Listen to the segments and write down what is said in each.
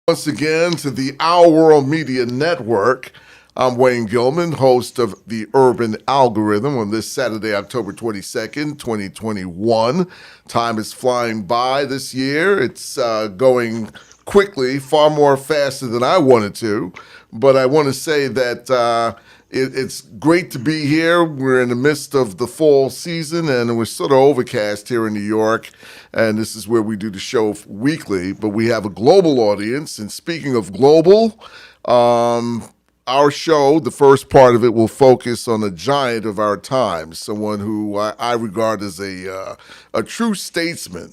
Once again to the Our World Media Network. I'm Wayne Gilman, host of The Urban Algorithm on this Saturday, October 22nd, 2021. Time is flying by this year. It's going quickly, far more faster than I wanted to. But I want to say that it's great to be here. We're in the midst of the fall season, and we're sort of overcast here in New York. And this is where we do the show weekly. But we have a global audience. And speaking of global, our show, the first part of it, will focus on a giant of our times, someone who I regard as a true statesman.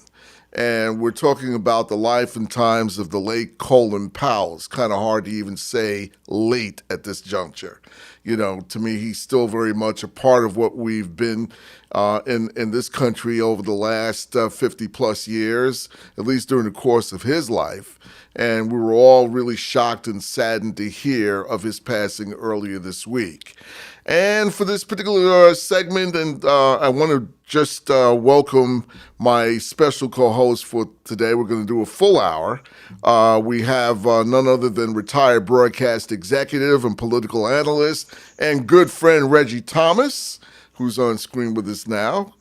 And we're talking about the life and times of the late Colin Powell. It's kind of hard to even say late at this juncture. You know, to me, he's still very much a part of what we've been in this country over the last 50 plus years, at least during the course of his life. And we were all really shocked and saddened to hear of his passing earlier this week. And for this particular segment, and I want to just welcome my special co-host for today. We're going to do a full hour. We have none other than retired broadcast executive and political analyst and good friend Reggie Thomas, who's on screen with us now.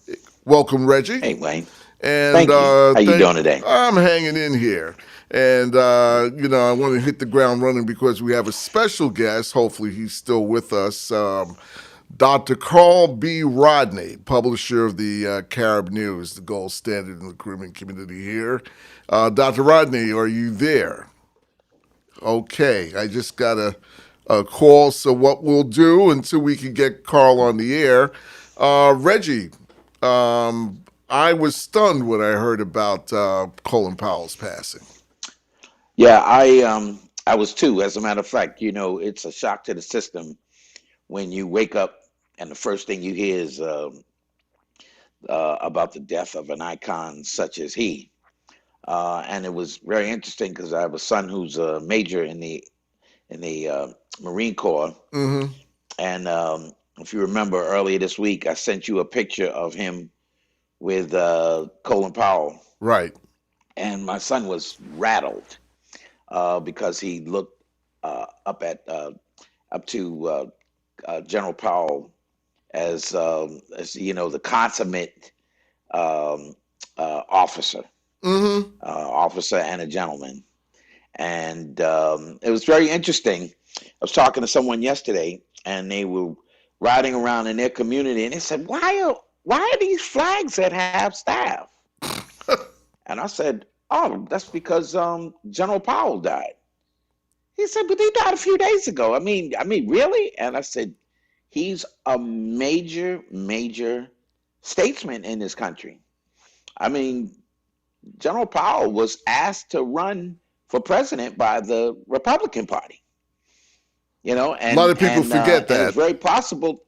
Welcome, Reggie. Hey, Wayne. And Thank you. How you doing today? I'm hanging in here. And, I want to hit the ground running because we have a special guest. Hopefully he's still with us. Dr. Carl B. Rodney, publisher of the Carib News, the gold standard in the Caribbean community here. Dr. Rodney, are you there? Okay, I just got a call. So what we'll do until we can get Carl on the air, Reggie, I was stunned when I heard about Colin Powell's passing. Yeah, I was too. As a matter of fact, it's a shock to the system when you wake up and the first thing you hear is about the death of an icon such as he. And it was very interesting because I have a son who's a major in the Marine Corps. Mm-hmm. And if you remember earlier this week, I sent you a picture of him with Colin Powell. Right. And my son was rattled because he looked up to General Powell as the consummate officer, officer and a gentleman. And it was very interesting. I was talking to someone yesterday, and they were riding around in their community, and they said, "Why are these flags that have staff?" And I said, "Oh, that's because General Powell died." He said, "But he died a few days ago. I mean, really?" And I said, "He's a major, major statesman in this country. I mean, General Powell was asked to run for president by the Republican Party. And a lot of people forget that. And it's very possible,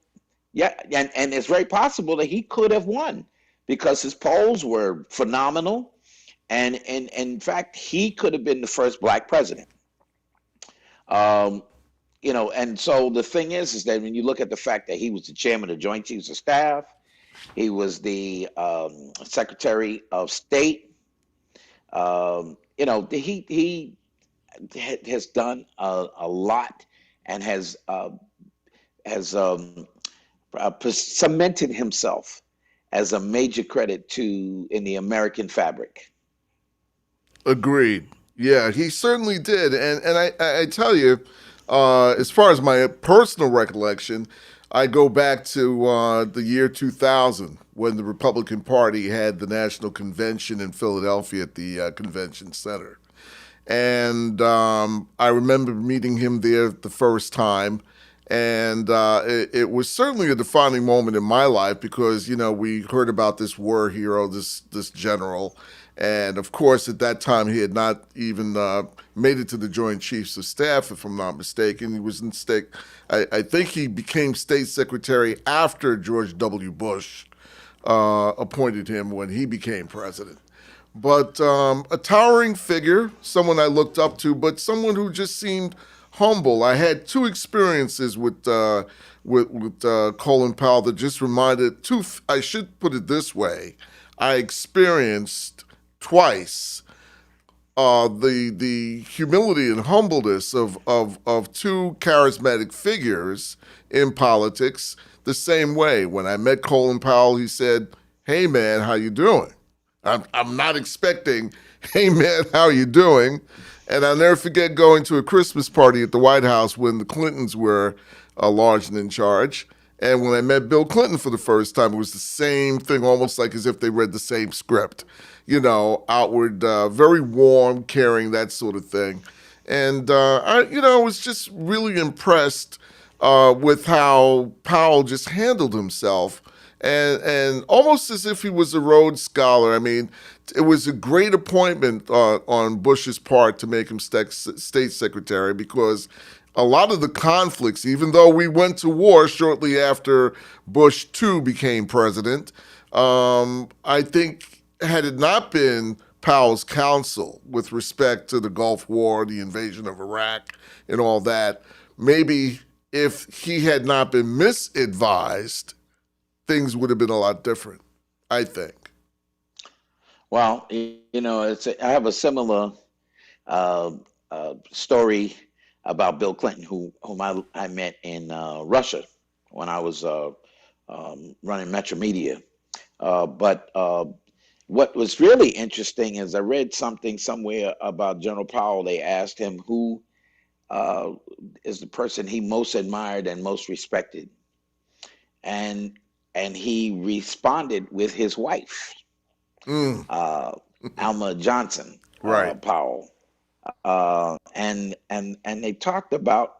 yeah, and it's very possible that he could have won because his polls were phenomenal, and in fact, he could have been the first black president. And so the thing is that when you look at the fact that he was the chairman of the Joint Chiefs of Staff, he was the Secretary of State. He has done a lot and has cemented himself as a major credit in the American fabric. Agreed. Yeah, he certainly did. And I tell you, as far as my personal recollection, I go back to the year 2000 when the Republican Party had the National Convention in Philadelphia at the Convention Center. And I remember meeting him there the first time. And it was certainly a defining moment in my life because, we heard about this war hero, this general. And of course, at that time, he had not even made it to the Joint Chiefs of Staff, if I'm not mistaken. He was in state. I think he became State Secretary after George W. Bush appointed him when he became president. But a towering figure, someone I looked up to, but someone who just seemed humble. I had two experiences with Colin Powell that just reminded. I should put it this way: I experienced twice the humility and humbleness of two charismatic figures in politics the same way. When I met Colin Powell, he said, "Hey man, how you doing?" I'm not expecting, "Hey man, how you doing?" And I'll never forget going to a Christmas party at the White House when the Clintons were large and in charge. And when I met Bill Clinton for the first time, it was the same thing, almost like as if they read the same script. Outward, very warm, caring, that sort of thing. And I was just really impressed with how Powell just handled himself, and almost as if he was a Rhodes Scholar. I mean, it was a great appointment on Bush's part to make him state secretary, because a lot of the conflicts, even though we went to war shortly after Bush too became president, I think had it not been Powell's counsel with respect to the Gulf War, the invasion of Iraq, and all that, maybe if he had not been misadvised, things would have been a lot different, I think. Well, I have a similar story about Bill Clinton, whom I met in Russia when I was running Metro Media. But what was really interesting is I read something somewhere about General Powell. They asked him who is the person he most admired and most respected, and he responded with his wife, Mm, Alma Johnson right. Powell, and they talked about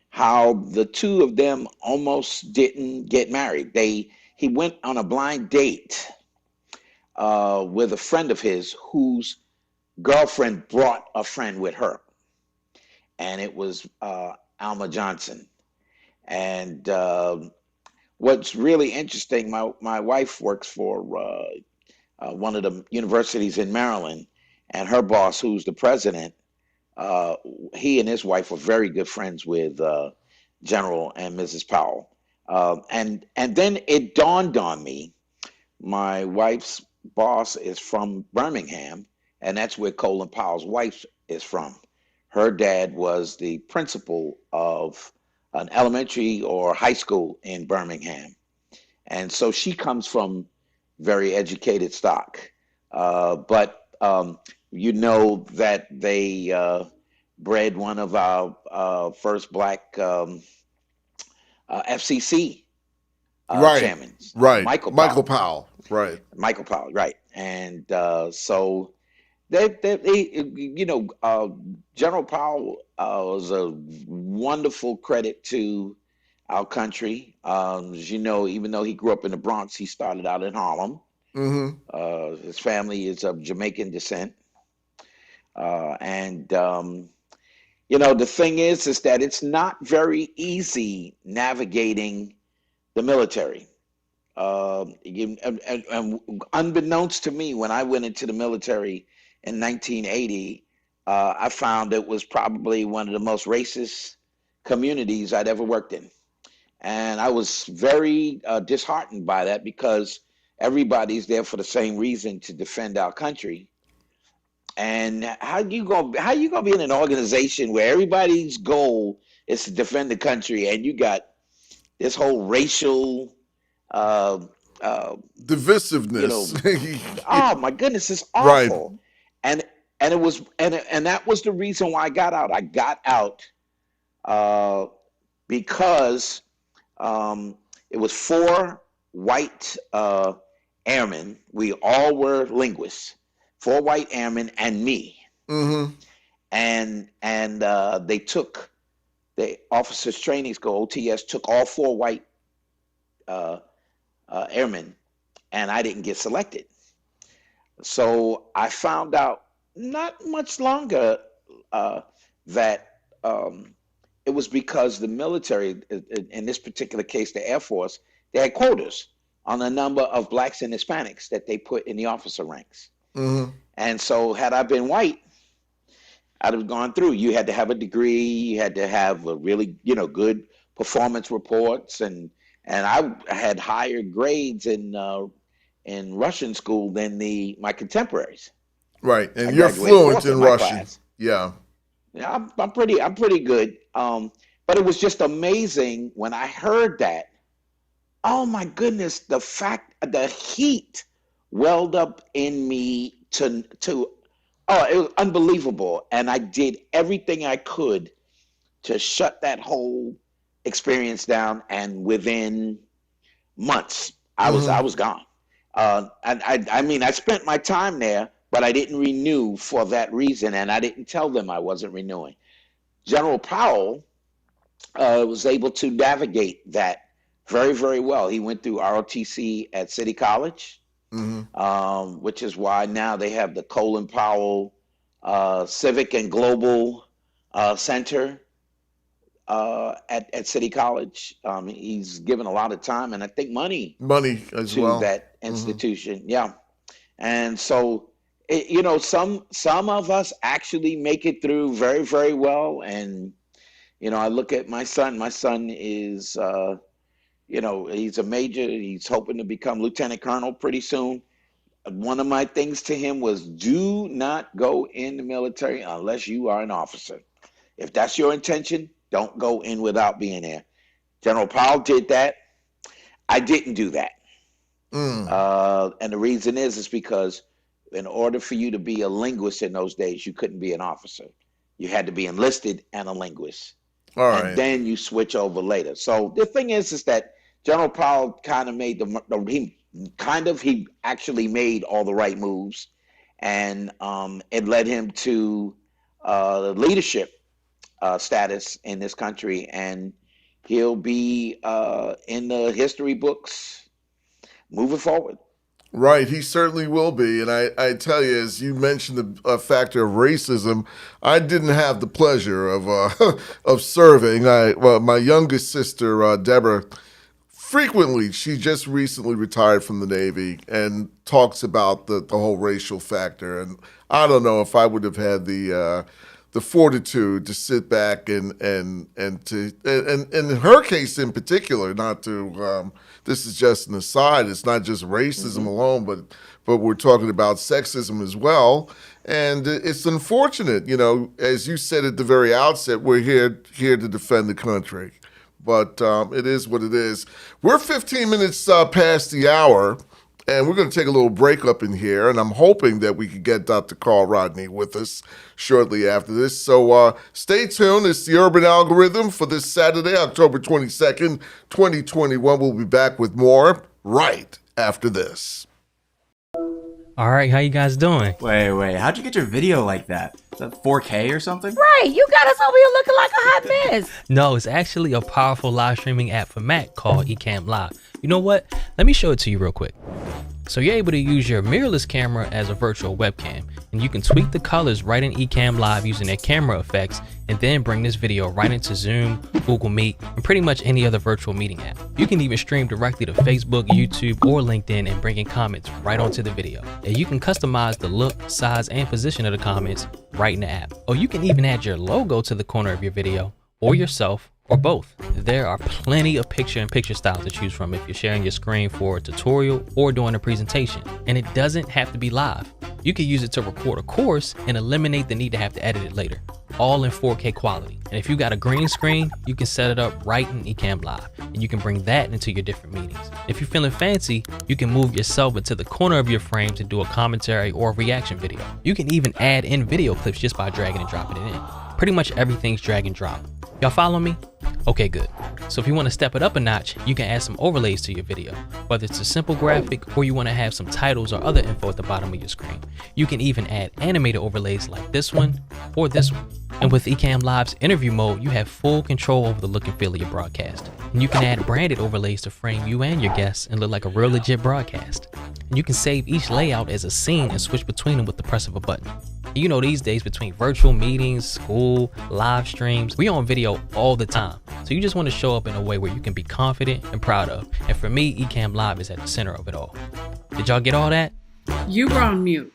how the two of them almost didn't get married. He went on a blind date with a friend of his whose girlfriend brought a friend with her, and it was Alma Johnson. And what's really interesting, my wife works for one of the universities in Maryland, and her boss, who's the president, he and his wife were very good friends with General and Mrs. Powell. And then it dawned on me, my wife's boss is from Birmingham, and that's where Colin Powell's wife is from. Her dad was the principal of an elementary or high school in Birmingham. And so she comes from very educated stock. But that they bred one of our first black FCC Right. chairmen, Right. Michael Michael Powell. Powell. Right. Michael Powell, right. And so they General Powell was a wonderful credit to our country. As you know, even though he grew up in the Bronx, he started out in Harlem. Mm-hmm. His family is of Jamaican descent. And the thing is that it's not very easy navigating the military. And unbeknownst to me, when I went into the military in 1980, I found it was probably one of the most racist communities I'd ever worked in. And I was very disheartened by that, because everybody's there for the same reason, to defend our country. And how you gonna be in an organization where everybody's goal is to defend the country, and you got this whole racial uh, uh, you Divisiveness. know, oh my goodness, it's Right. awful. And and that was the reason why I got out. I got out uh, because it was four white airmen. We all were linguists. Four white airmen and me. Mm-hmm. And they took the officers training school, OTS, took all four white uh, airmen, and I didn't get selected. So I found out not much longer that it was because the military, in this particular case, the Air Force, they had quotas on the number of blacks and Hispanics that they put in the officer ranks. Mm-hmm. And so, had I been white, I'd have gone through. You had to have a degree. You had to have a really, good performance reports, and I had higher grades in Russian school than my contemporaries. Right, I and you're graduated fluent fourth in in my Russian. class. Yeah. Yeah, I'm pretty good. But it was just amazing when I heard that. Oh my goodness, the heat welled up in me to oh, it was unbelievable. And I did everything I could to shut that whole experience down. And within months, I Hmm. was gone. And I mean, I spent my time there, but I didn't renew for that reason, and I didn't tell them I wasn't renewing. General Powell was able to navigate that very, very well. He went through ROTC at City College, Hmm. which is why now they have the Colin Powell Civic and Global Center at City College. He's given a lot of time and I think money Money as to well. that Hmm. institution. Yeah, and so some of us actually make it through very, very well. And I look at my son. My son is he's a major. He's hoping to become lieutenant colonel pretty soon. One of my things to him was do not go in the military unless you are an officer. If that's your intention, don't go in without being there. General Powell did that. I didn't do that. Mm. And the reason is because in order for you to be a linguist in those days, you couldn't be an officer. You had to be enlisted and a linguist. All And right. then you switch over later. So the thing is that General Powell kind of made he actually made all the right moves, and it led him to leadership status in this country, and he'll be in the history books moving forward. Right, he certainly will be. And I tell you, as you mentioned the factor of racism, I didn't have the pleasure of of serving. My youngest sister, Deborah, frequently, she just recently retired from the Navy and talks about the whole racial factor. And I don't know if I would have had the fortitude to sit back and in her case in particular, not to this is just an aside. It's not just racism Hmm. alone, but we're talking about sexism as well. And it's unfortunate, as you said at the very outset, we're here to defend the country. But it is what it is. We're 15 minutes past the hour, and we're going to take a little break up in here. And I'm hoping that we can get Dr. Carl Rodney with us shortly after this. So stay tuned. It's the Urban Algorithm for this Saturday, October 22nd, 2021. We'll be back with more right after this. All right, how you guys doing? Wait, how'd you get your video like that? Is that 4K or something? Right, you got us over here looking like a hot mess. No, it's actually a powerful live streaming app for Mac called Ecamm Live. You know what? Let me show it to you real quick. So you're able to use your mirrorless camera as a virtual webcam, and you can tweak the colors right in Ecamm Live using their camera effects, and then bring this video right into Zoom, Google Meet, and pretty much any other virtual meeting app. You can even stream directly to Facebook, YouTube, or LinkedIn and bring in comments right onto the video. And you can customize the look, size, and position of the comments right in the app. Or you can even add your logo to the corner of your video, or yourself, or both. There are plenty of picture-in-picture styles to choose from if you're sharing your screen for a tutorial or doing a presentation. And it doesn't have to be live. You can use it to record a course and eliminate the need to have to edit it later, all in 4K quality. And if you got a green screen, you can set it up right in Ecamm Live, and you can bring that into your different meetings. If you're feeling fancy, you can move yourself into the corner of your frame to do a commentary or a reaction video. You can even add in video clips just by dragging and dropping it in. Pretty much everything's drag and drop. Y'all follow me? Okay, good. So if you want to step it up a notch, you can add some overlays to your video, whether it's a simple graphic or you want to have some titles or other info at the bottom of your screen. You can even add animated overlays like this one or this one. And with Ecamm Live's interview mode, you have full control over the look and feel of your broadcast. And you can add branded overlays to frame you and your guests and look like a real legit broadcast. And you can save each layout as a scene and switch between them with the press of a button. You know, these days between virtual meetings, school, live streams, we on video all the time. So you just want to show up in a way where you can be confident and proud of. And for me, Ecamm Live is at the center of it all. Did y'all get all that? You were on mute.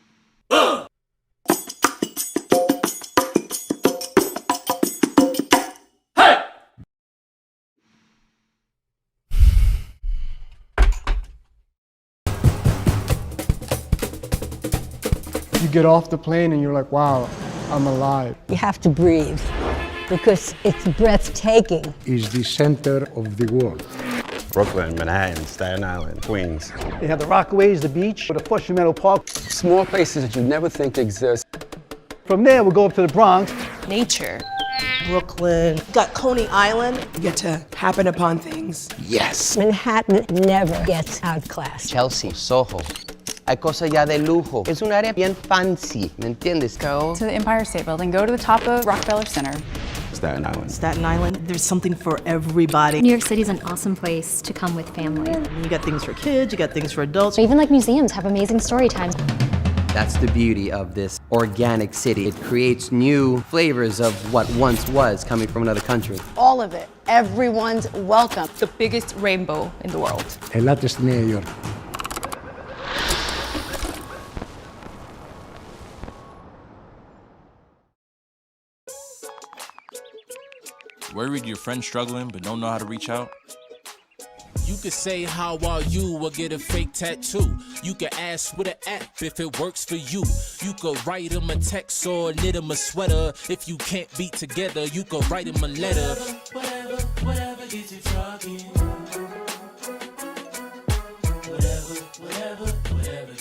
You get off the plane and you're like, wow, I'm alive. You have to breathe because it's breathtaking. Is the center of the world. Brooklyn, Manhattan, Staten Island, Queens. They have the Rockaways, the beach, the Flushing Meadow Park. Small places that you never think exist. From there, we'll go up to the Bronx. Nature. Brooklyn. Got Coney Island. You get to happen upon things. Yes. Manhattan never gets outclassed. Chelsea, Soho. Hay cosas ya de lujo. Es un área bien fancy, ¿me entiendes? Go to the Empire State Building. Go to the top of Rockefeller Center. Staten Island. Staten Island. There's something for everybody. New York City's an awesome place to come with family. You got things for kids, you got things for adults. Even like museums have amazing story times. That's the beauty of this organic city. It creates new flavors of what once was coming from another country. All of it. Everyone's welcome. The biggest rainbow in the world. Ελάτε στη Νέα Υόρκη. Worried your friend's struggling but don't know how to reach out? You could say how are you or get a fake tattoo. You could ask with an app if it works for you. You could write him a text or knit him a sweater. If you can't be together, you could write him a letter. Whatever gets you talking. Whatever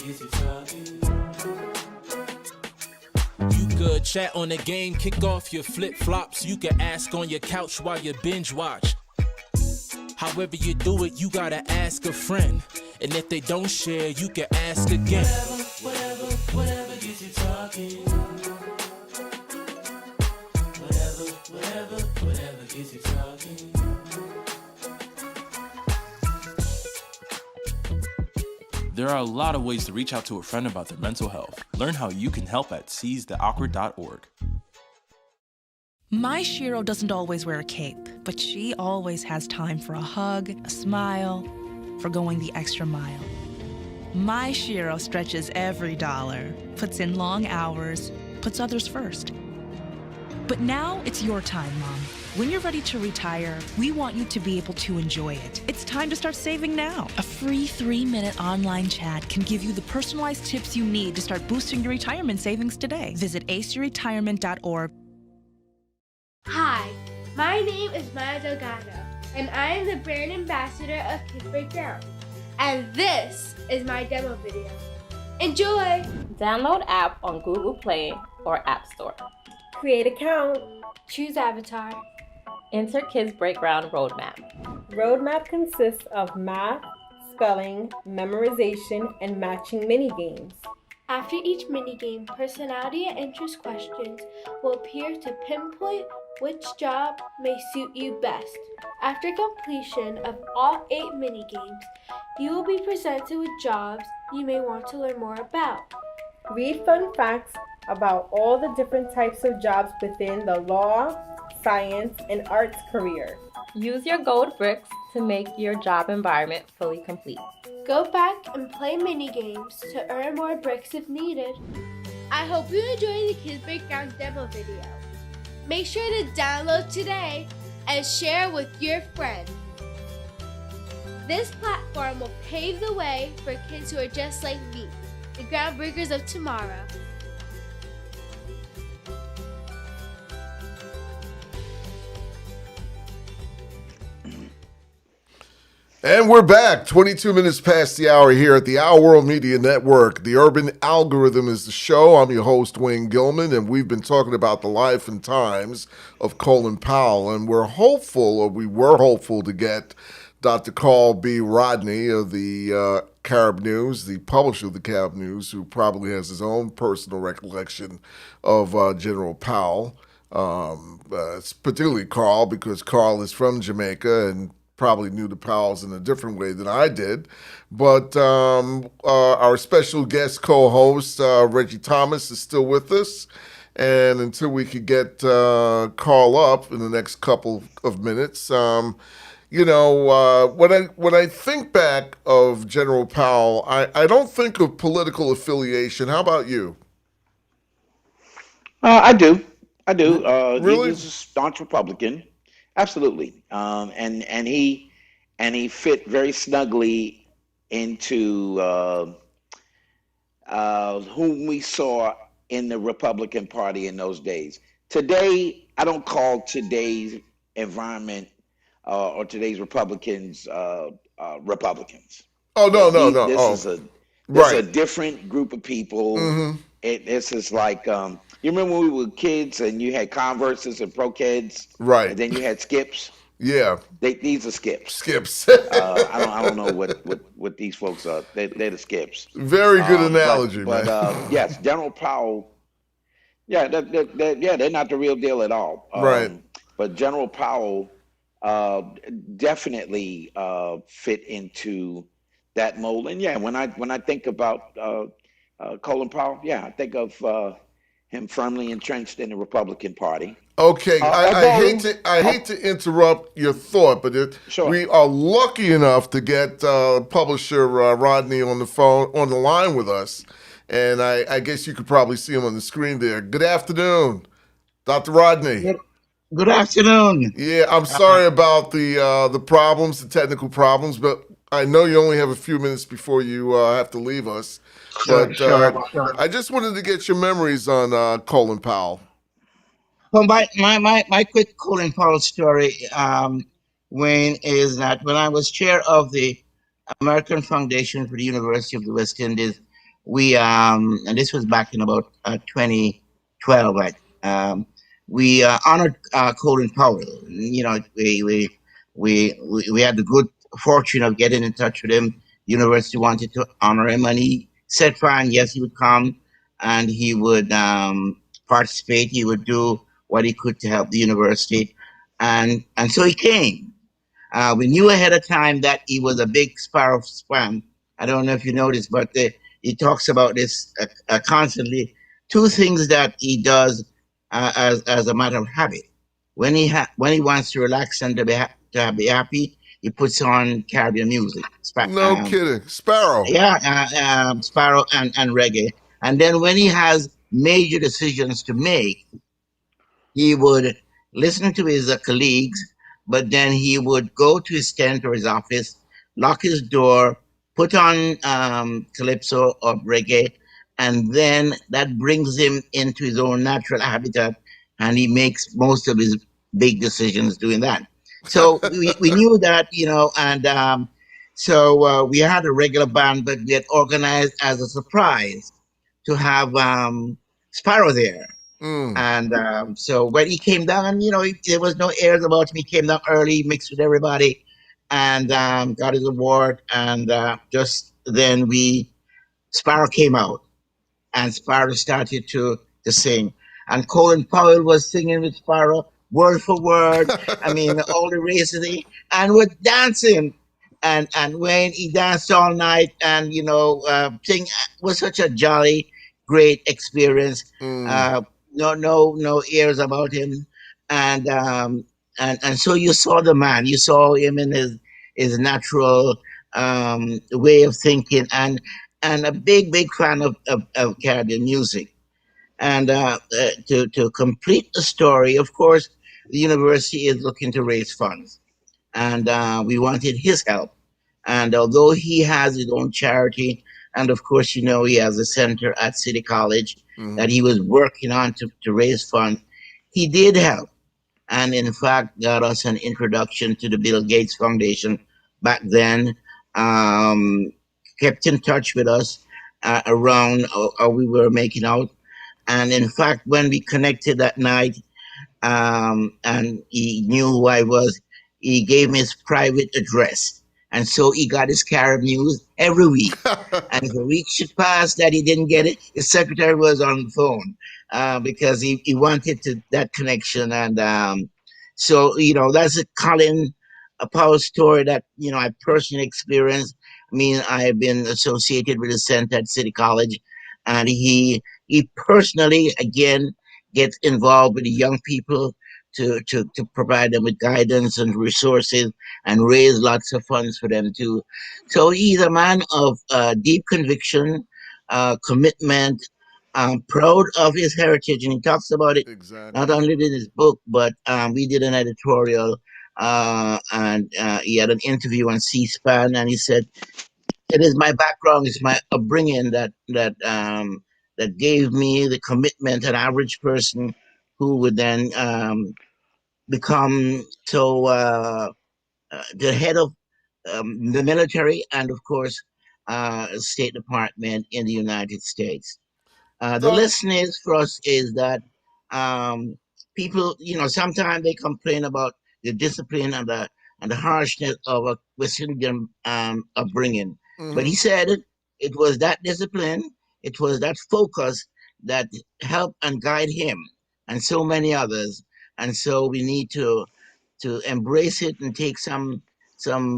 gets you talking. You could chat on the game, kick off your flip-flops. You could ask on your couch while you binge watch. However you do it, you gotta ask a friend. And if they don't share, you can ask again. Whatever gets you talking. Whatever gets you talking. There are a lot of ways to reach out to a friend about their mental health. Learn how you can help at seizetheawkward.org. My Shiro doesn't always wear a cape, but she always has time for a hug, a smile, for going the extra mile. My Shiro stretches every dollar, puts in long hours, puts others first. But now it's your time, Mom. When you're ready to retire, we want you to be able to enjoy it. It's time to start saving now. A free 3-minute online chat can give you the personalized tips you need to start boosting your retirement savings today. Visit aceyourretirement.org. Hi, my name is Maya Delgado, and I am the brand ambassador of Kids Breakdown. And this is my demo video. Enjoy! Download app on Google Play or App Store. Create account. Choose avatar. Enter Kids Breakdown Roadmap. Roadmap consists of math, spelling, memorization, and matching mini games. After each minigame, personality and interest questions will appear to pinpoint which job may suit you best. After completion of all 8 minigames, you will be presented with jobs you may want to learn more about. Read fun facts about all the different types of jobs within the law, science, and arts career. Use your gold bricks to make your job environment fully complete. Go back and play minigames to earn more bricks if needed. I hope you enjoyed the Kids Breakdown demo video. Make sure to download today and share with your friends. This platform will pave the way for kids who are just like me, the groundbreakers of tomorrow. And we're back, 22 minutes past the hour here at the Our World Media Network. The Urban Algorithm is the show. I'm your host, Wayne Gilman, and we've been talking about the life and times of Colin Powell. And we were hopeful to get Dr. Carl B. Rodney of the Carib News, the publisher of the Carib News, who probably has his own personal recollection of General Powell. It's particularly Carl, because Carl is from Jamaica and probably knew the Powells in a different way than I did. But our special guest co-host, Reggie Thomas, is still with us. And until we could get Carl up in the next couple of minutes, when I think back of General Powell, I don't think of political affiliation. How about you? I do. Really? He was a staunch Republican. Absolutely, and he fit very snugly into whom we saw in the Republican Party in those days. Today, I don't call today's environment or today's Republicans Republicans. Oh no. This is a different group of people. Mm-hmm. This is like you remember when we were kids and you had Converses and Pro Kids, right? And then you had Skips. Yeah, these are Skips. Skips. I don't know what these folks are. They're the Skips. Very good analogy, but man. Yes, General Powell. Yeah, they're not the real deal at all. Right. But General Powell definitely fit into that mold. And yeah, when I think about Colin Powell, I think of him firmly entrenched in the Republican Party. Okay, I hate to interrupt your thought, but we are lucky enough to get publisher Rodney on the line with us, and I guess you could probably see him on the screen there. Good afternoon, Dr. Rodney. Good afternoon. Yeah, I'm sorry about the problems, the technical problems, but I know you only have a few minutes before you have to leave us. Sure. I just wanted to get your memories on Colin Powell. Well, my quick Colin Powell story is that when I was chair of the American Foundation for the University of the West Indies, we and this was back in about 2012, right? We honored Colin Powell. You know, we had the good fortune of getting in touch with him. The university wanted to honor him, and he said, "Fine, yes, he would come, and he would participate. He would do what he could to help the university," and so he came. We knew ahead of time that he was a big Sparrow fan. I don't know if you noticed, but he talks about this constantly. Two things that he does as a matter of habit. When he wants to relax and to be happy, he puts on Caribbean music. No kidding, Sparrow. Yeah, Sparrow and reggae. And then when he has major decisions to make, he would listen to his colleagues, but then he would go to his tent or his office, lock his door, put on calypso or reggae, and then that brings him into his own natural habitat, and he makes most of his big decisions doing that. So we knew that, you know, and so we had a regular band, but we had organized as a surprise to have Sparrow there. And so when he came down, you know, there was no airs about him. He came down early, mixed with everybody, and got his award. And just then Sparrow came out, and Sparrow started to sing. And Colin Powell was singing with Sparrow, word for word. I mean, all the races, and was dancing. And when he danced all night, and you know, sing was such a jolly, great experience. No airs about him, and so you saw the man. You saw him in his natural way of thinking, and a big fan of Caribbean music. And to complete the story, of course, the university is looking to raise funds, and we wanted his help. And although he has his own charity, and of course, you know, he has a center at City College that he was working on to raise funds, he did help. And in fact, got us an introduction to the Bill Gates Foundation back then, kept in touch with us around how we were making out. And in fact, when we connected that night, and he knew who I was, he gave me his private address. And so he got his Carib news every week. And if a week should pass that he didn't get it, his secretary was on the phone because he wanted that connection. And so, you know, that's a Colin Powell story that, you know, I personally experienced. I mean, I have been associated with the center at City College, and he personally, again, gets involved with the young people to provide them with guidance and resources and raise lots of funds for them too. So he's a man of deep conviction, commitment, proud of his heritage, and he talks about it not only in his book, but we did an editorial, and he had an interview on C-SPAN, and he said it is my background, it's my upbringing that gave me the commitment. An average person who would then become the head of the military and, of course, State Department in the United States. The lesson is for us is that um, people, sometimes they complain about the discipline and the harshness of a West Indian upbringing. But he said it was that discipline, it was that focus that helped and guide him and so many others. And so we need to embrace it and take some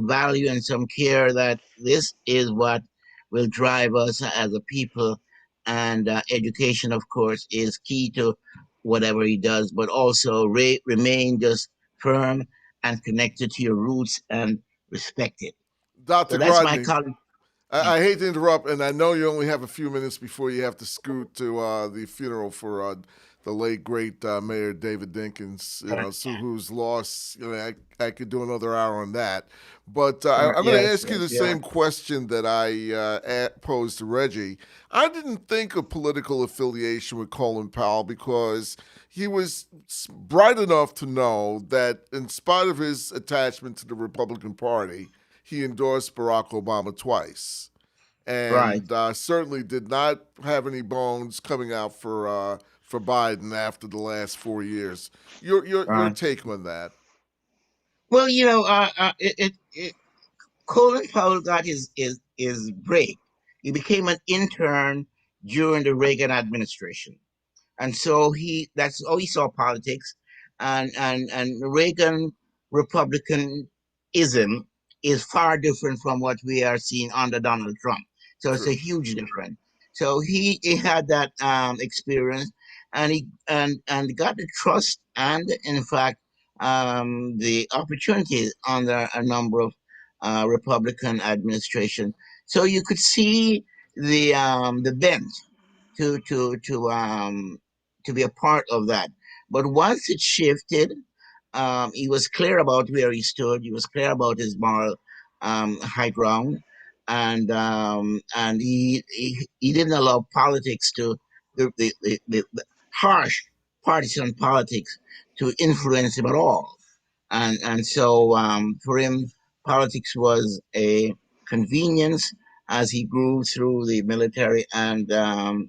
value and some care that this is what will drive us as a people. And education, of course, is key to whatever he does, but also remain just firm and connected to your roots and respect it. Dr. So that's my Grodny, comment. I hate to interrupt, and I know you only have a few minutes before you have to scoot to the funeral for the late great Mayor David Dinkins, whose loss. I could do another hour on that, but I'm going to ask you the same question that I posed to Reggie. I didn't think of political affiliation with Colin Powell because he was bright enough to know that, in spite of his attachment to the Republican Party, he endorsed Barack Obama twice, and certainly did not have any bones coming out for Biden after the last 4 years. Your take on that? Well, Colin Powell got his break. He became an intern during the Reagan administration. And so that's how he saw politics. And Reagan Republicanism is far different from what we are seeing under Donald Trump. So it's a huge difference. So he had that experience, and he got the trust and, in fact, the opportunities under a number of Republican administration. So you could see the bent to be a part of that. But once it shifted, he was clear about where he stood. He was clear about his moral high ground, and he didn't allow politics to the harsh partisan politics to influence him at all. And so for him, politics was a convenience as he grew through the military and the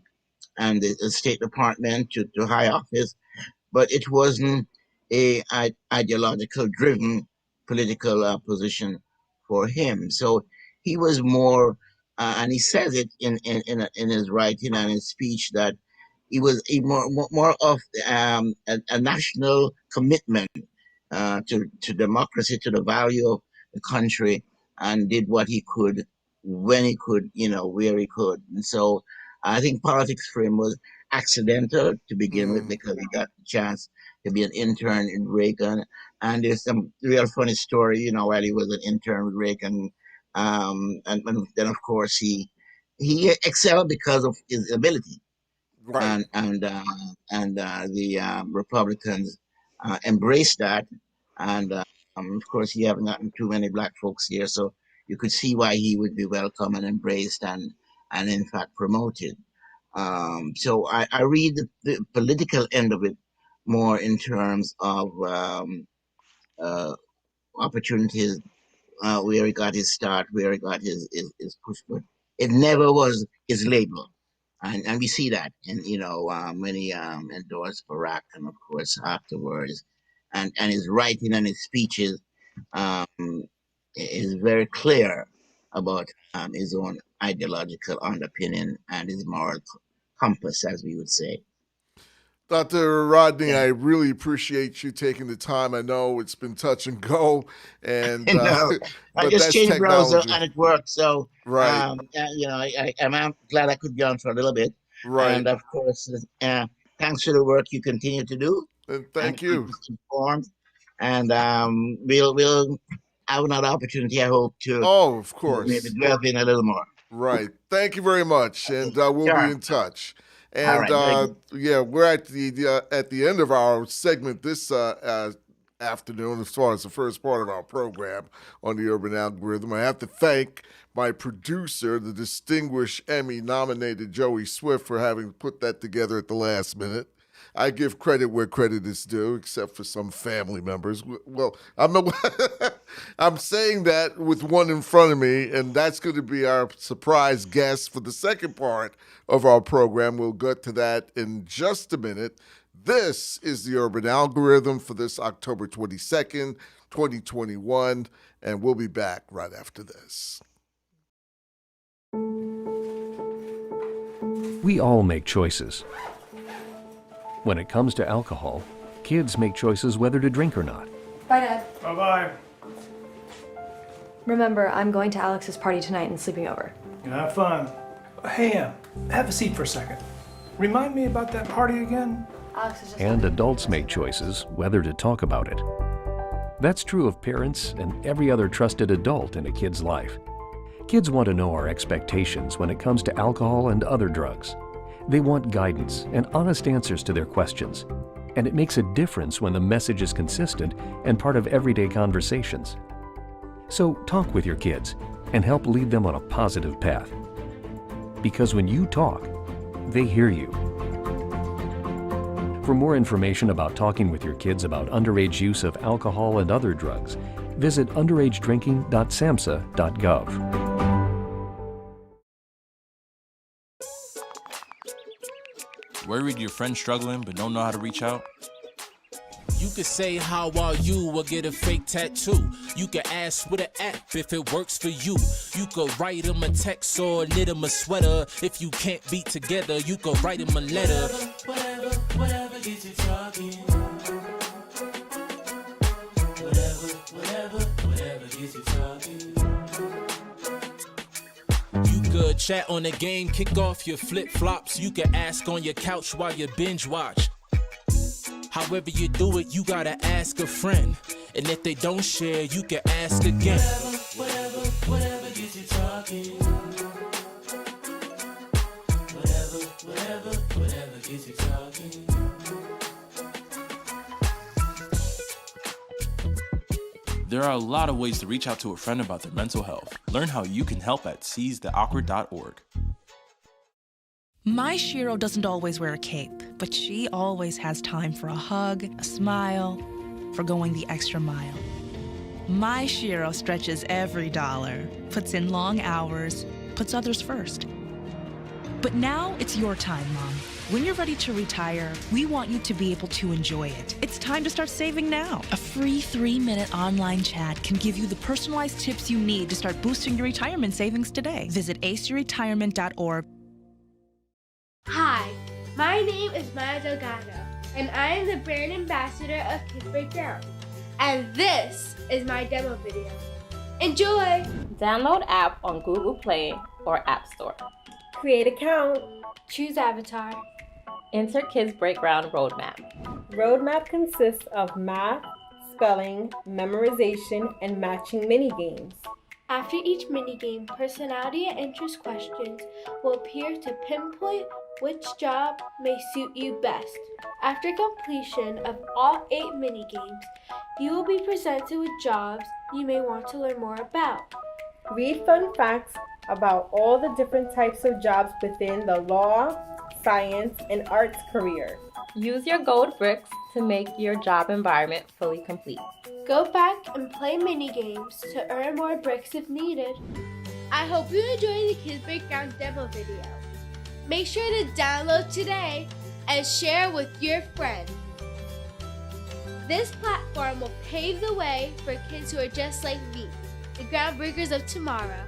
State Department to high office, but it wasn't a ideological driven political position for him. So he was more, and he says it in his writing and his speech, that he was more of a national commitment to democracy, to the value of the country, and did what he could when he could, where he could. And so I think politics for him was accidental to begin with, because he got the chance to be an intern in Reagan. And there's some real funny story, while he was an intern with Reagan. And then, of course, he excelled because of his ability. Right. And the Republicans embraced that. And of course, you haven't gotten too many black folks here, so you could see why he would be welcome and embraced and in fact promoted. So I read the political end of it more in terms of opportunities, where he got his start, where he got his push, but it never was his label. And we see that, and when he endorsed Barack, and of course afterwards, and his writing and his speeches is very clear about his own ideological underpinning and his moral compass, as we would say. Dr. Rodney, I really appreciate you taking the time. I know it's been touch and go, and I just changed browser and it worked. So right, I'm glad I could go on for a little bit. Right, and of course, thanks for the work you continue to do. And thank you. Keep us informed, and we'll have another opportunity, I hope, to. Oh, of course. Maybe delve in a little more. Right. Thank you very much, and we'll be in touch. And right, we're at the end of our segment this afternoon as far as the first part of our program on the Urban Algorithm. I have to thank my producer, the distinguished Emmy-nominated Joey Swift, for having put that together at the last minute. I give credit where credit is due, except for some family members. Well, I'm saying that with one in front of me, and that's going to be our surprise guest for the second part of our program. We'll get to that in just a minute. This is the Urban Algorithm for this October 22nd, 2021, and we'll be back right after this. We all make choices. When it comes to alcohol, kids make choices whether to drink or not. Bye, Dad. Bye-bye. Remember, I'm going to Alex's party tonight and sleeping over. Have fun. Hey, have a seat for a second. Remind me about that party again? Alex is just... And adults make choices whether to talk about it. That's true of parents and every other trusted adult in a kid's life. Kids want to know our expectations when it comes to alcohol and other drugs. They want guidance and honest answers to their questions. And it makes a difference when the message is consistent and part of everyday conversations. So talk with your kids and help lead them on a positive path. Because when you talk, they hear you. For more information about talking with your kids about underage use of alcohol and other drugs, visit underagedrinking.samhsa.gov. Worried your friend's struggling but don't know how to reach out? You could say how are you or get a fake tattoo. You could ask with an app if it works for you. You could write them a text or knit them a sweater. If you can't be together, you could write them a letter. Whatever gets you talking. Whatever gets you talking. You could chat on the game, kick off your flip-flops. You could ask on your couch while you binge watch. However you do it, you gotta ask a friend. And if they don't share, you can ask again. Whatever gets you talking. Whatever gets you talking. There are a lot of ways to reach out to a friend about their mental health. Learn how you can help at seizetheawkward.org. My Shiro doesn't always wear a cape, but she always has time for a hug, a smile, for going the extra mile. My Shiro stretches every dollar, puts in long hours, puts others first. But now it's your time, Mom. When you're ready to retire, we want you to be able to enjoy it. It's time to start saving now. A free 3-minute online chat can give you the personalized tips you need to start boosting your retirement savings today. Visit aceyourretirement.org. Hi, my name is Maya Delgado, and I am the brand ambassador of Kids Breakdown. And this is my demo video. Enjoy! Download app on Google Play or App Store. Create account. Choose avatar. Enter Kids Breakdown Roadmap. Roadmap consists of math, spelling, memorization, and matching mini games. After each minigame, personality and interest questions will appear to pinpoint which job may suit you best. After completion of all 8 minigames, you will be presented with jobs you may want to learn more about. Read fun facts about all the different types of jobs within the law, science, and arts career. Use your gold bricks to make your job environment fully complete. Go back and play minigames to earn more bricks if needed. I hope you enjoy the Kids Breakdown demo video. Make sure to download today and share with your friends. This platform will pave the way for kids who are just like me, the groundbreakers of tomorrow.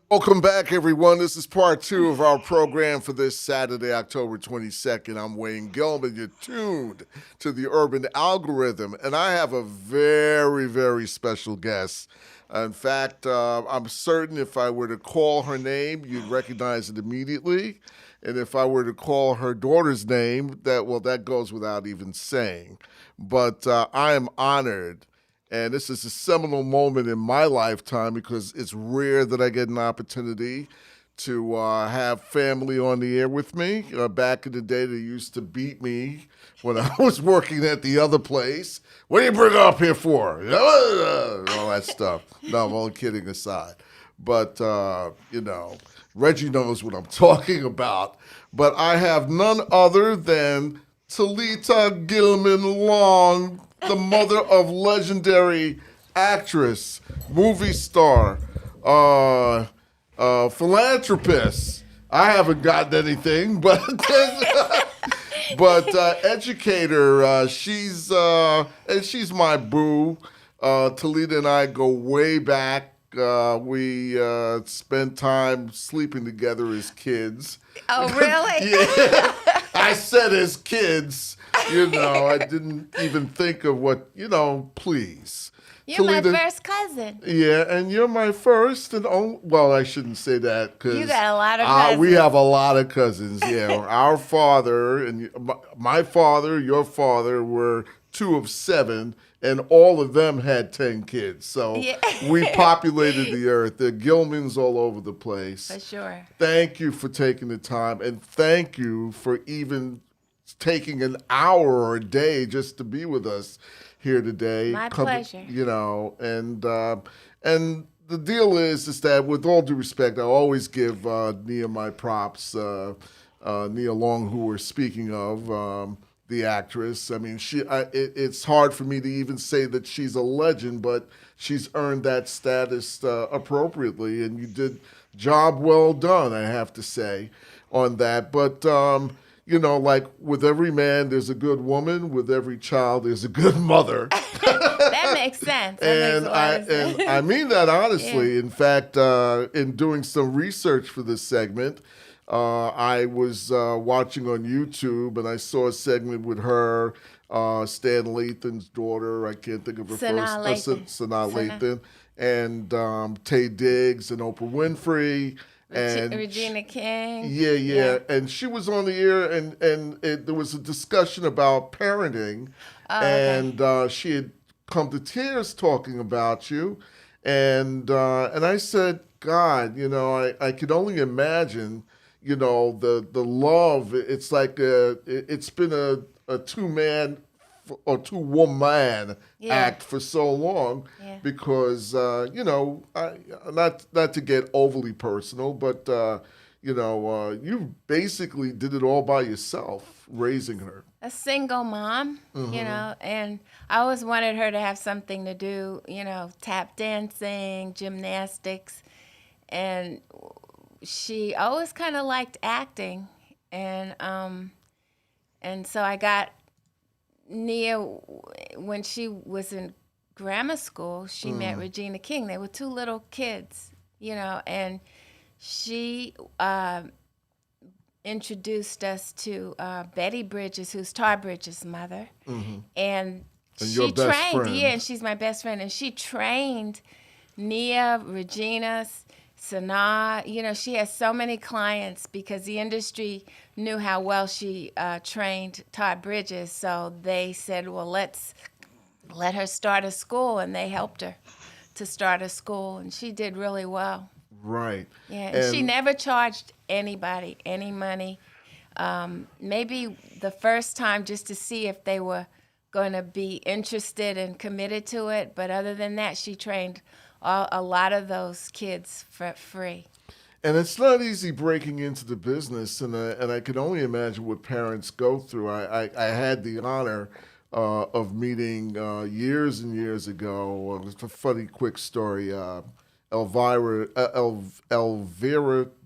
Welcome back, everyone. This is part 2 of our program for this Saturday, October 22nd. I'm Wayne Gilman. You're tuned to the Urban Algorithm, and I have a very, very special guest. In fact, I'm certain if I were to call her name, you'd recognize it immediately. And if I were to call her daughter's name, that goes without even saying. But I am honored And this is a seminal moment in my lifetime because it's rare that I get an opportunity to have family on the air with me. Back in the day, they used to beat me when I was working at the other place. What do you bring her up here for? All that stuff. No, I'm only kidding aside. But, Reggie knows what I'm talking about. But I have none other than Talita Gilman Long, the mother of legendary actress, movie star, philanthropist. I haven't gotten anything, but educator. She's my boo. Talita and I go way back. We spent time sleeping together as kids. Oh, really? Yeah. I said as kids. I didn't even think of what, please. You're Talita, my first cousin. Yeah, and you're my first and only. Well, I shouldn't say that because you got a lot of cousins. We have a lot of cousins. Yeah, our father and my father, your father were 2 of 7, and all of them had 10 kids. So we populated the earth. There are Gilmans all over the place. For sure. Thank you for taking the time, and thank you for even taking an hour or a day just to be with us here today. My pleasure. And the deal is that with all due respect, I always give Nia my props. Nia Long, who we're speaking of, the actress. I mean, it's hard for me to even say that she's a legend, but she's earned that status appropriately, and you did job well done, I have to say, on that. But like with every man, there's a good woman. With every child, there's a good mother. That makes sense. And I mean that honestly. Yeah. In fact, in doing some research for this segment, I was watching on YouTube, and I saw a segment with her, Stan Lathan's daughter. I can't think of her Sanaa Lathan, and Taye Diggs and Oprah Winfrey. And Regina King. Yeah. And she was on the air, and there was a discussion about parenting, and she had come to tears talking about you, and I said, God, I could only imagine, the love. It's like it's been a 2-man or 2-woman act for so long because not to get overly personal, but you basically did it all by yourself, raising her. A single mom, and I always wanted her to have something to do, tap dancing, gymnastics, and she always kind of liked acting, and so I got Nia, when she was in grammar school, she met Regina King. They were 2 little kids, and she introduced us to Betty Bridges, who's Tar Bridges' mother. Mm-hmm. And she trained, and she's my best friend. And she trained Nia, Regina, Sanaa. She has so many clients because the industry knew how well she trained Todd Bridges. So they said, well, let's let her start a school. And they helped her to start a school. And she did really well. Right. Yeah, and she never charged anybody any money. Maybe the first time just to see if they were going to be interested and committed to it. But other than that, she trained a lot of those kids for free. And it's not easy breaking into the business, and I can only imagine what parents go through. I had the honor of meeting years and years ago. It's a funny, quick story. Elvira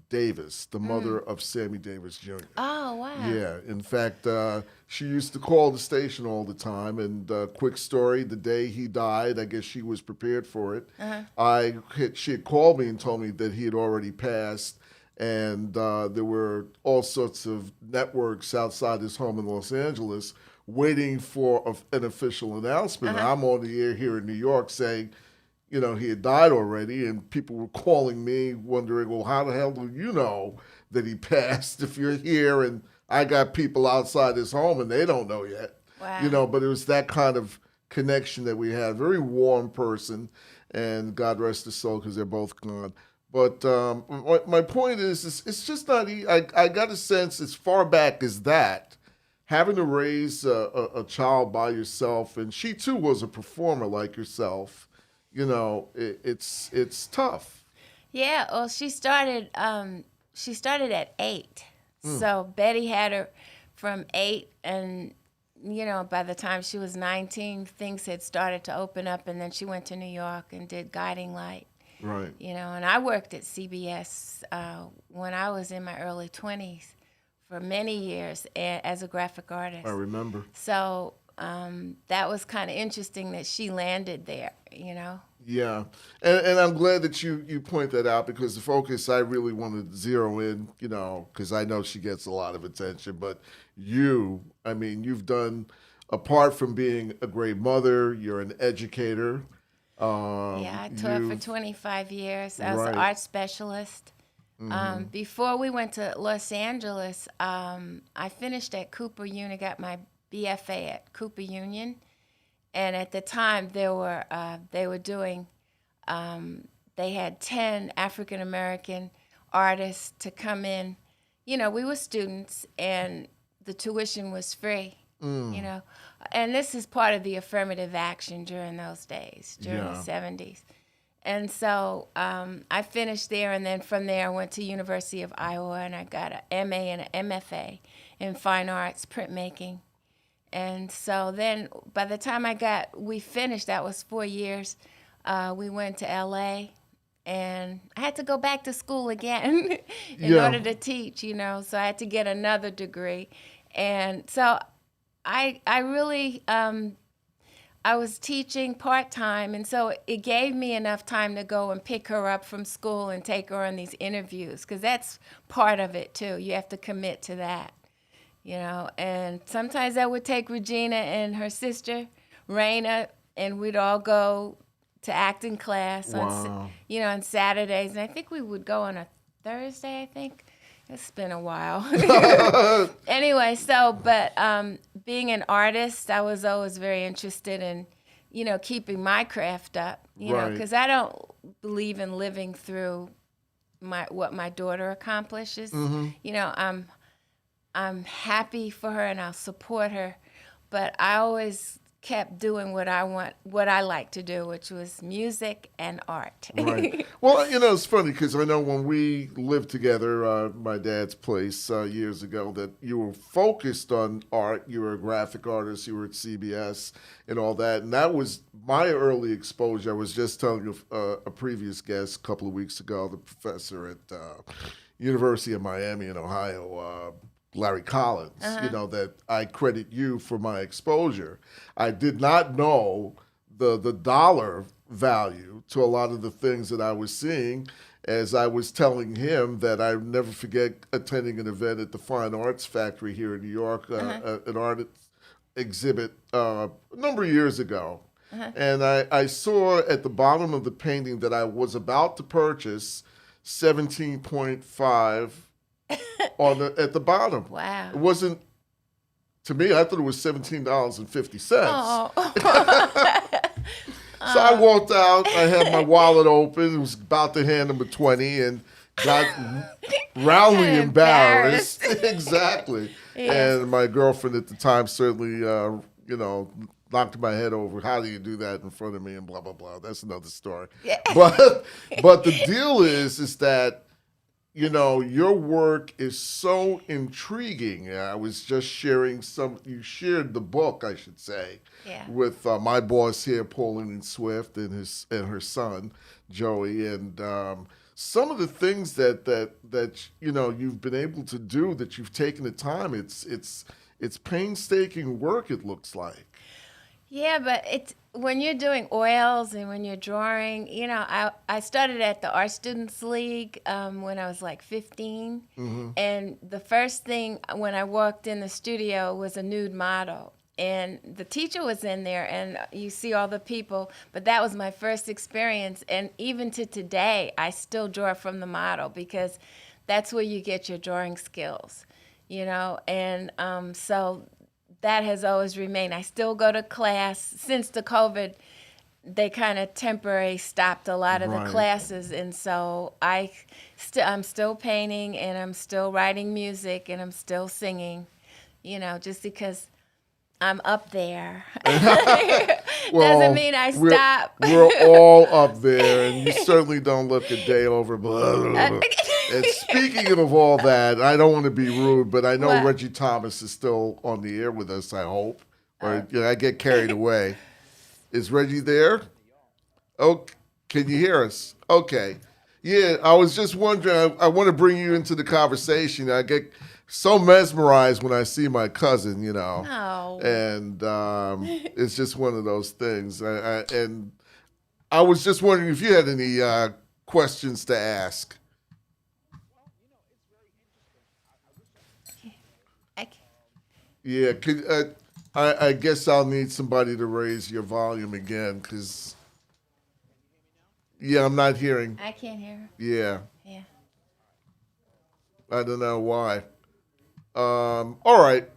Davis, the mother of Sammy Davis Jr. Oh, wow. Yeah. In fact, she used to call the station all the time. And quick story, the day he died, I guess she was prepared for it. Uh-huh. She had called me and told me that he had already passed. And there were all sorts of networks outside his home in Los Angeles waiting for an official announcement. Uh-huh. I'm on the air here in New York saying, he had died already, and people were calling me wondering, well, how the hell do you know that he passed if you're here and I got people outside his home and they don't know yet? Wow. But it was that kind of connection that we had. Very warm person, and God rest his soul because they're both gone. But my point is it's just not. I got a sense as far back as that, having to raise a child by yourself, and she too was a performer like yourself. You know, it's tough. Yeah. Well, she started at 8, so Betty had her from 8, and by the time she was 19, things had started to open up, and then she went to New York and did Guiding Light. Right. And I worked at CBS when I was in my early 20s for many years as a graphic artist. I remember. So that was kind of interesting that she landed there, Yeah, and I'm glad that you point that out, because the focus I really wanted to zero in, because I know she gets a lot of attention, but you've done, apart from being a great mother, you're an educator. I taught for 25 years. I was an art specialist. Mm-hmm. Before we went to Los Angeles, I finished at Cooper Union, got my BFA at Cooper Union. And at the time, they were doing, they had 10 African-American artists to come in. We were students, and the tuition was free, And this is part of the affirmative action during those days, during the 70s. And so I finished there, and then from there I went to University of Iowa, and I got an MA and an MFA in fine arts, printmaking. And so then by the time we finished, that was 4 years, we went to LA, and I had to go back to school again in order to teach, so I had to get another degree. And so I really, I was teaching part-time, and so it gave me enough time to go and pick her up from school and take her on these interviews, because that's part of it too. You have to commit to that. And sometimes I would take Regina and her sister, Raina, and we'd all go to acting class on Saturdays. And I think we would go on a Thursday, I think. It's been a while. Anyway, but being an artist, I was always very interested in, keeping my craft up, because I don't believe in living through what my daughter accomplishes. Mm-hmm. I'm happy for her and I'll support her, but I always kept doing what I like to do, which was music and art. Right. Well, it's funny because I know when we lived together, my dad's place years ago, that you were focused on art. You were a graphic artist. You were at CBS and all that. And that was my early exposure. I was just telling a previous guest a couple of weeks ago, the professor at University of Miami in Ohio, Larry Collins, that I credit you for my exposure. I did not know the dollar value to a lot of the things that I was seeing, as I was telling him that I never forget attending an event at the Fine Arts Factory here in New York, an art exhibit a number of years ago. And I saw at the bottom of the painting that I was about to purchase 17.5 at the bottom. Wow. It wasn't, to me, I thought it was $17.50. Oh. So I walked out, I had my wallet open, was about to hand him a 20 and got roundly embarrassed. Exactly. Yes. And my girlfriend at the time certainly, knocked my head over. How do you do that in front of me and blah, blah, blah. That's another story. Yeah. But the deal is that, your work is so intriguing. I was just sharing you shared the book, I should say, with my boss here, Pauline Swift, and her son, Joey. And some of the things that you've been able to do, that you've taken the time, it's painstaking work, it looks like. Yeah, but it's when you're doing oils and when you're drawing, I started at the Art Students League when I was like 15. Mm-hmm. And the first thing when I walked in the studio was a nude model. And the teacher was in there, and you see all the people, but that was my first experience. And even to today, I still draw from the model, because that's where you get your drawing skills, And so that has always remained. I still go to class. Since the COVID, they kind of temporarily stopped a lot of the classes, and so I'm still painting, and I'm still writing music, and I'm still singing, just because I'm up there. Doesn't mean I stop. We're all up there, and you certainly don't look a day over. And speaking of all that, I don't want to be rude, but I know Reggie Thomas is still on the air with us, I hope. Or I get carried away. Is Reggie there? Oh, can you hear us? Okay. Yeah, I was just wondering, I want to bring you into the conversation. I get so mesmerized when I see my cousin, Oh. And it's just one of those things. And I was just wondering if you had any questions to ask. Yeah, I guess I'll need somebody to raise your volume again, because, I'm not hearing. I can't hear. Yeah. Yeah. I don't know why. All right.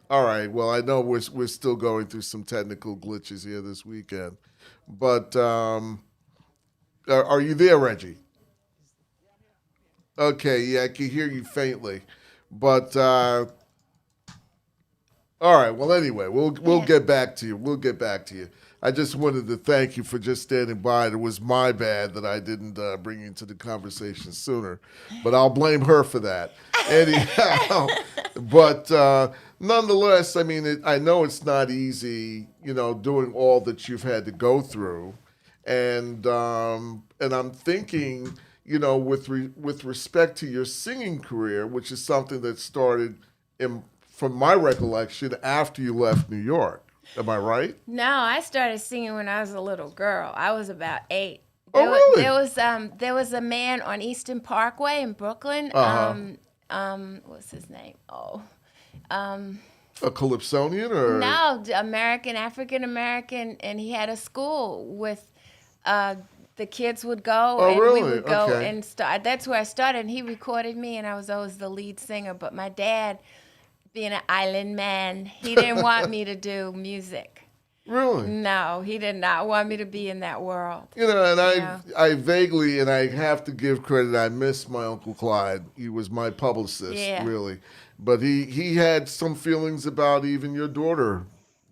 All right. Well, I know we're still going through some technical glitches here this weekend, but are you there, Reggie? Okay. Yeah, I can hear you faintly, but all right. Well, anyway, we'll get back to you. We'll get back to you. I just wanted to thank you for just standing by. It was my bad that I didn't bring you into the conversation sooner, but I'll blame her for that. Anyhow, but nonetheless, I mean, I know it's not easy, doing all that you've had to go through, and I'm thinking, with respect to your singing career, which is something that started, from my recollection, after you left New York. Am I right? No, I started singing when I was a little girl. I was about 8. Really? There was a man on Eastern Parkway in Brooklyn. What's his name? A Calypsonian or no, African American, and he had a school with the kids would go and really? We would go Okay. and start. That's where I started. And he recorded me, and I was always the lead singer. But my dad, being an island man, he didn't want me to do music. Really? No, he did not want me to be in that world. I vaguely, and I have to give credit, I miss my Uncle Clyde. He was my publicist, really. But he had some feelings about even your daughter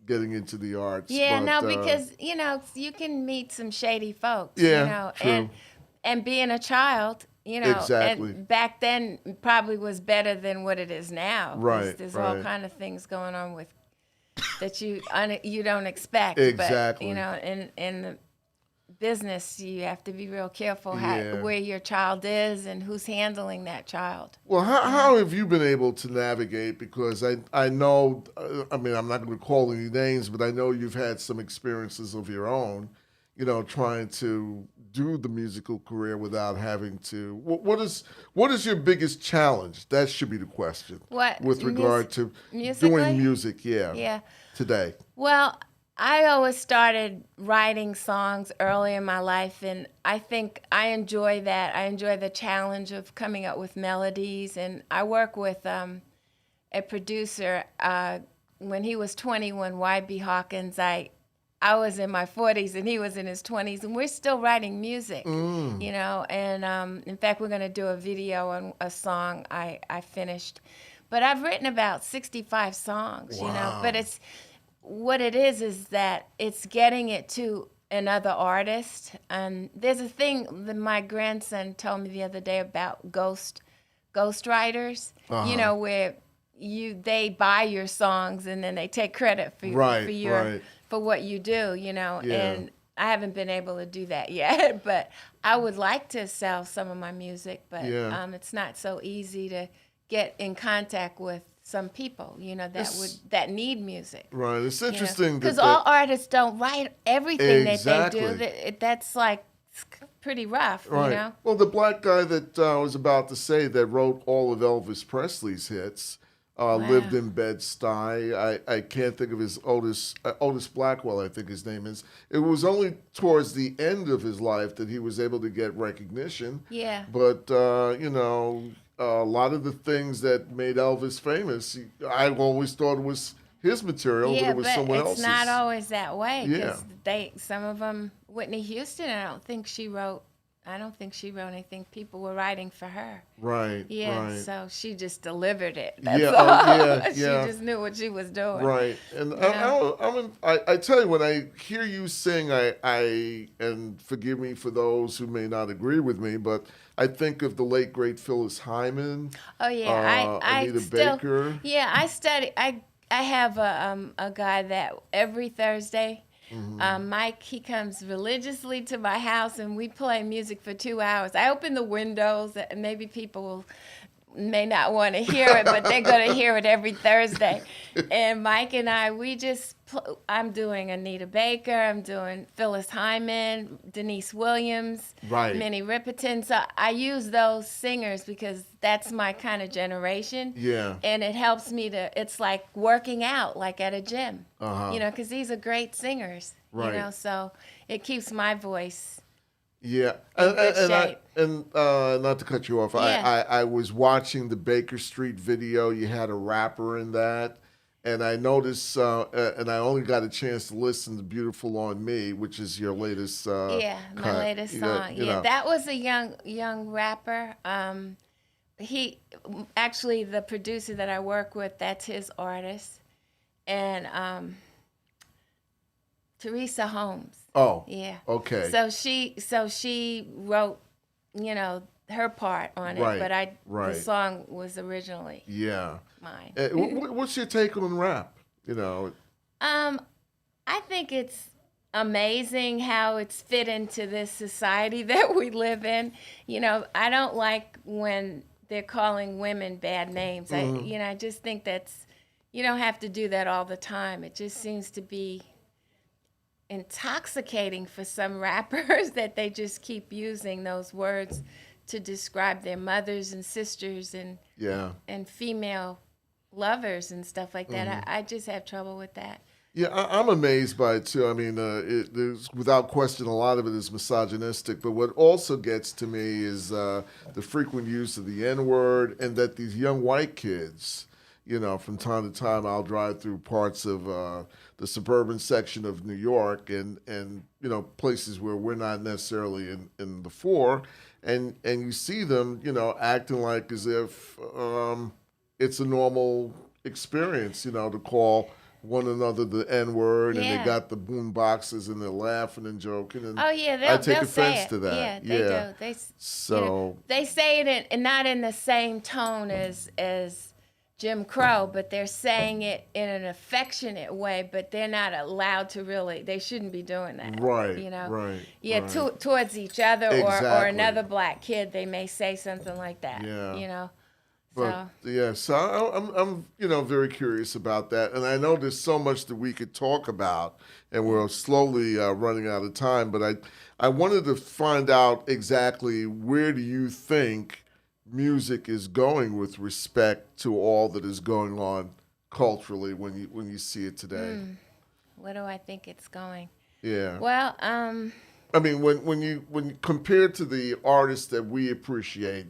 getting into the arts. Yeah, but, because, you can meet some shady folks, true. and being a child, Exactly. and back then probably was better than what it is now. Right, There's right. all kind of things going on with that you don't expect. Exactly. But, in the business, you have to be real careful where your child is and who's handling that child. Well, how have you been able to navigate? Because I know, I'm not going to call any names, but I know you've had some experiences of your own, trying to do the musical career without having to. What is your biggest challenge? That should be the question. What? With regard to musically? doing music, today. Well, I always started writing songs early in my life, and I think I enjoy that. I enjoy the challenge of coming up with melodies, and I work with a producer. When he was 21, Y.B. Hawkins, I was in my 40s and he was in his 20s, and we're still writing music, and in fact, we're going to do a video on a song I finished. But I've written about 65 songs, Wow. But what it is that it's getting it to another artist. There's a thing that my grandson told me the other day about ghost writers, where they buy your songs and then they take credit for what you do, and I haven't been able to do that yet, but I would like to sell some of my music, but it's not so easy to get in contact with some people, that need music. Right. It's interesting because all artists don't write everything that they do. That's like pretty rough, Right. Well, the black guy that I was about to say that wrote all of Elvis Presley's hits lived in Bed-Stuy. I can't think of his Otis Blackwell, I think his name is. It was only towards the end of his life that he was able to get recognition. Yeah. But, a lot of the things that made Elvis famous, I always thought it was his material, but it was someone else's. It's not always that way. Yeah. Some of them, Whitney Houston, I don't think she wrote anything. People were writing for her. Right. Yeah. Right. So she just delivered it. That's all. She just knew what she was doing. Right. And I tell you, when I hear you sing, I and forgive me for those who may not agree with me, but I think of the late great Phyllis Hyman. Oh yeah. Anita Baker. Yeah. I study. I have a guy that every Thursday. Mike, he comes religiously to my house and we play music for 2 hours. I open the windows, and maybe people may not want to hear it, but they're going to hear it every Thursday. And Mike and I, I'm doing Anita Baker, I'm doing Phyllis Hyman, Denise Williams, Minnie Riperton. So I use those singers because that's my kind of generation. Yeah. And it helps me it's like working out, like at a gym, because these are great singers, so it keeps my voice. Yeah, and not to cut you off, I was watching the Baker Street video. You had a rapper in that, and I noticed, and I only got a chance to listen to "Beautiful on Me," which is your latest. My latest song. That was a young rapper. He actually, the producer that I work with, that's his artist, and Teresa Holmes. Oh. Yeah. Okay. So she wrote, her part on it, but the song was originally mine. What's your take on rap? I think it's amazing how it's fit into this society that we live in. I don't like when they're calling women bad names. I just think you don't have to do that all the time. It just seems to be intoxicating for some rappers that they just keep using those words to describe their mothers and sisters and female lovers and stuff like that. I just have trouble with that. Yeah, I'm amazed by it too. I mean, there's without question a lot of it is misogynistic, but what also gets to me is the frequent use of the N-word, and that these young white kids, from time to time I'll drive through parts of the suburban section of New York and places where we're not necessarily in the fore, and you see them, acting like as if it's a normal experience, to call one another the N-word, and they got the boom boxes and they're laughing and joking. And I take offense to that. Yeah, they do. They say it and not in the same tone as Jim Crow, but they're saying it in an affectionate way, but they're not allowed to they shouldn't be doing that. Right, right. Yeah, right. Towards each other or another black kid, they may say something like that, But so I'm very curious about that, and I know there's so much that we could talk about, and we're slowly running out of time. But I wanted to find out exactly where do you think music is going with respect to all that is going on culturally when you see it today. Where do I think it's going? Yeah. Well, I mean, when compared to the artists that we appreciate,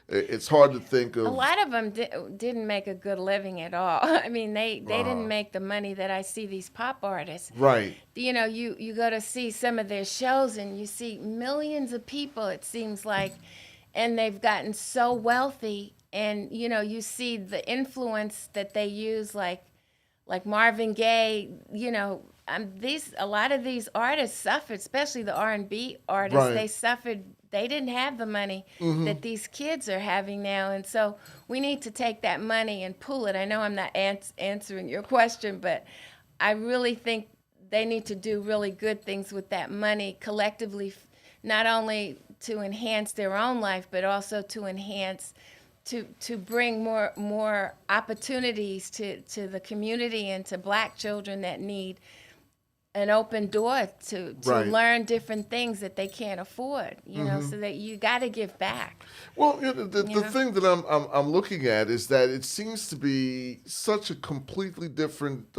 it's hard to think of. A lot of them didn't make a good living at all. I mean, they didn't make the money that I see these pop artists. Right. You go to see some of their shows and you see millions of people, it seems like, and they've gotten so wealthy, and you see the influence that they use, like Marvin Gaye. A lot of these artists suffered, especially the R&B artists. Right. They suffered. They didn't have the money that these kids are having now, and so we need to take that money and pool it. I know I'm not answering your question, but I really think they need to do really good things with that money collectively, not only to enhance their own life, but also to enhance, to bring more opportunities to the community and to black children that need an open door to learn different things that they can't afford, so that you got to give back. Well, the thing that I'm looking at is that it seems to be such a completely different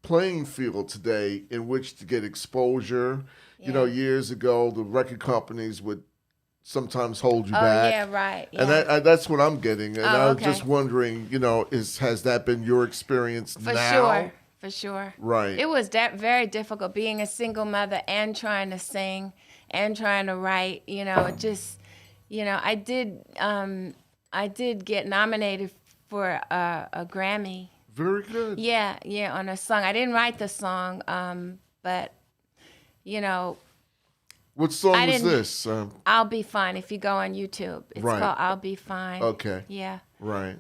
playing field today in which to get exposure. Years ago, the record companies would sometimes hold you Oh, back. yeah, right. And that's what I'm getting. And I was just wondering, has that been your experience now? For sure. Right. It was very difficult being a single mother and trying to sing and trying to write. It just, I did get nominated for a Grammy. Very good. Yeah, on a song. I didn't write the song, but, What song was this? I'll Be Fine. If you go on YouTube, it's called I'll Be Fine. Okay. Yeah. Right.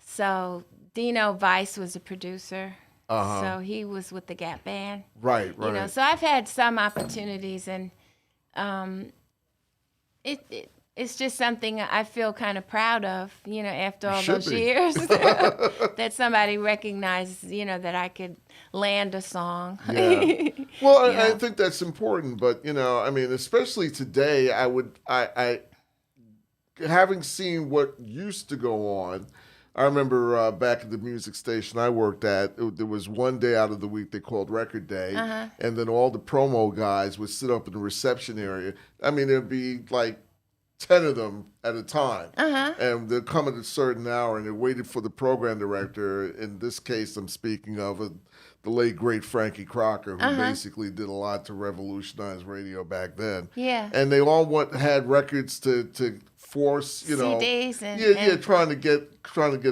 So Dino Weiss was a producer. Uh-huh. So he was with the Gap Band. Right. So I've had some opportunities, and it's just something I feel kind of proud of, after all those years, that somebody recognized, that I could land a song. Yeah. Well, I think that's important, but especially today, I having seen what used to go on. I remember back at the music station I worked at, there was one day out of the week they called Record Day, and then all the promo guys would sit up in the reception area. There'd be like 10 of them at a time, and they'd come at a certain hour, and they waited for the program director. In this case, I'm speaking of the late great Frankie Crocker, who basically did a lot to revolutionize radio back then. Yeah, and they all had records to force, CDs and trying to get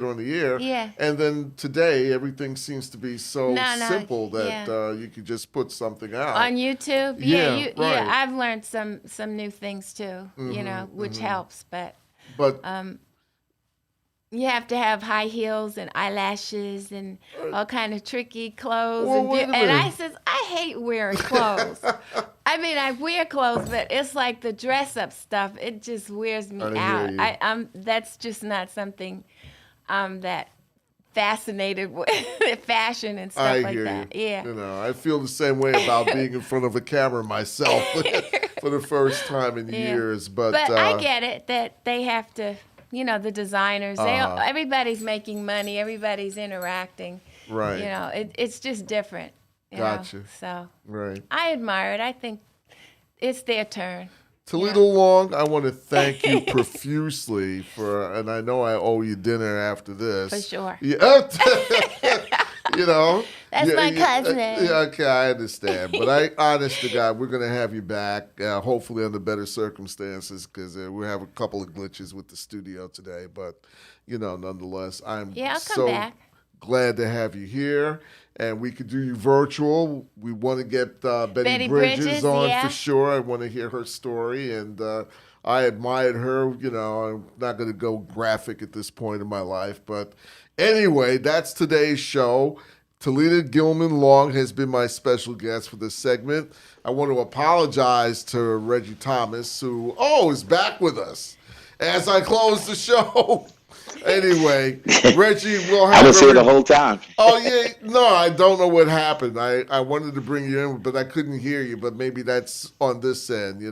on the air. Yeah. And then today, everything seems to be so simple that you could just put something out on YouTube. Yeah, right. I've learned some new things too. Which helps, but you have to have high heels and eyelashes and all kind of tricky clothes. Well, and I says, I hate wearing clothes. I wear clothes, but it's like the dress up stuff. It just wears me out. That's just not something I'm that fascinated with fashion and stuff like that. You. Yeah. I feel the same way about being in front of a camera myself for the first time in years. But I get it that they have to. The designers, everybody's making money, everybody's interacting. Right. It's just different. Gotcha. So right. I admire it. I think it's their turn. Toledo Long, I want to thank you profusely and I know I owe you dinner after this. For sure. Yeah. That's my cousin. Okay, I understand. But honest to God, we're going to have you back, hopefully under better circumstances, because we have a couple of glitches with the studio today. But, nonetheless, I'm come back. Glad to have you here. And we could do you virtual. We want to get Betty Bridges on for sure. I want to hear her story. And I admired her. I'm not going to go graphic at this point in my life. But anyway, that's today's show. Toledo Gilman Long has been my special guest for this segment. I want to apologize to Reggie Thomas, who, is back with us as I close the show. Anyway, Reggie, we'll have... I was here the whole time. Oh, yeah. No, I don't know what happened. I wanted to bring you in, but I couldn't hear you. But maybe that's on this end,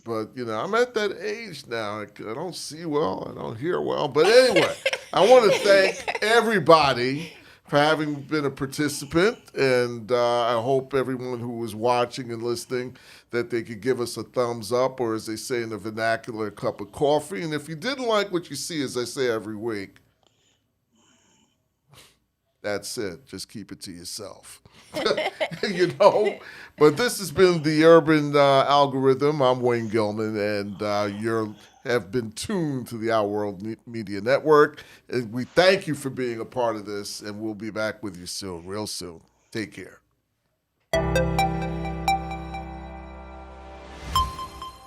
But, I'm at that age now. I don't see well. I don't hear well. But anyway, I want to thank everybody for having been a participant, and I hope everyone who was watching and listening that they could give us a thumbs up, or as they say in the vernacular, a cup of coffee. And if you didn't like what you see, as I say every week, that's it. Just keep it to yourself. But this has been the Urban Algorithm. I'm Wayne Gilman, and you have been tuned to the Our World Media Network. And we thank you for being a part of this, and we'll be back with you soon, real soon. Take care.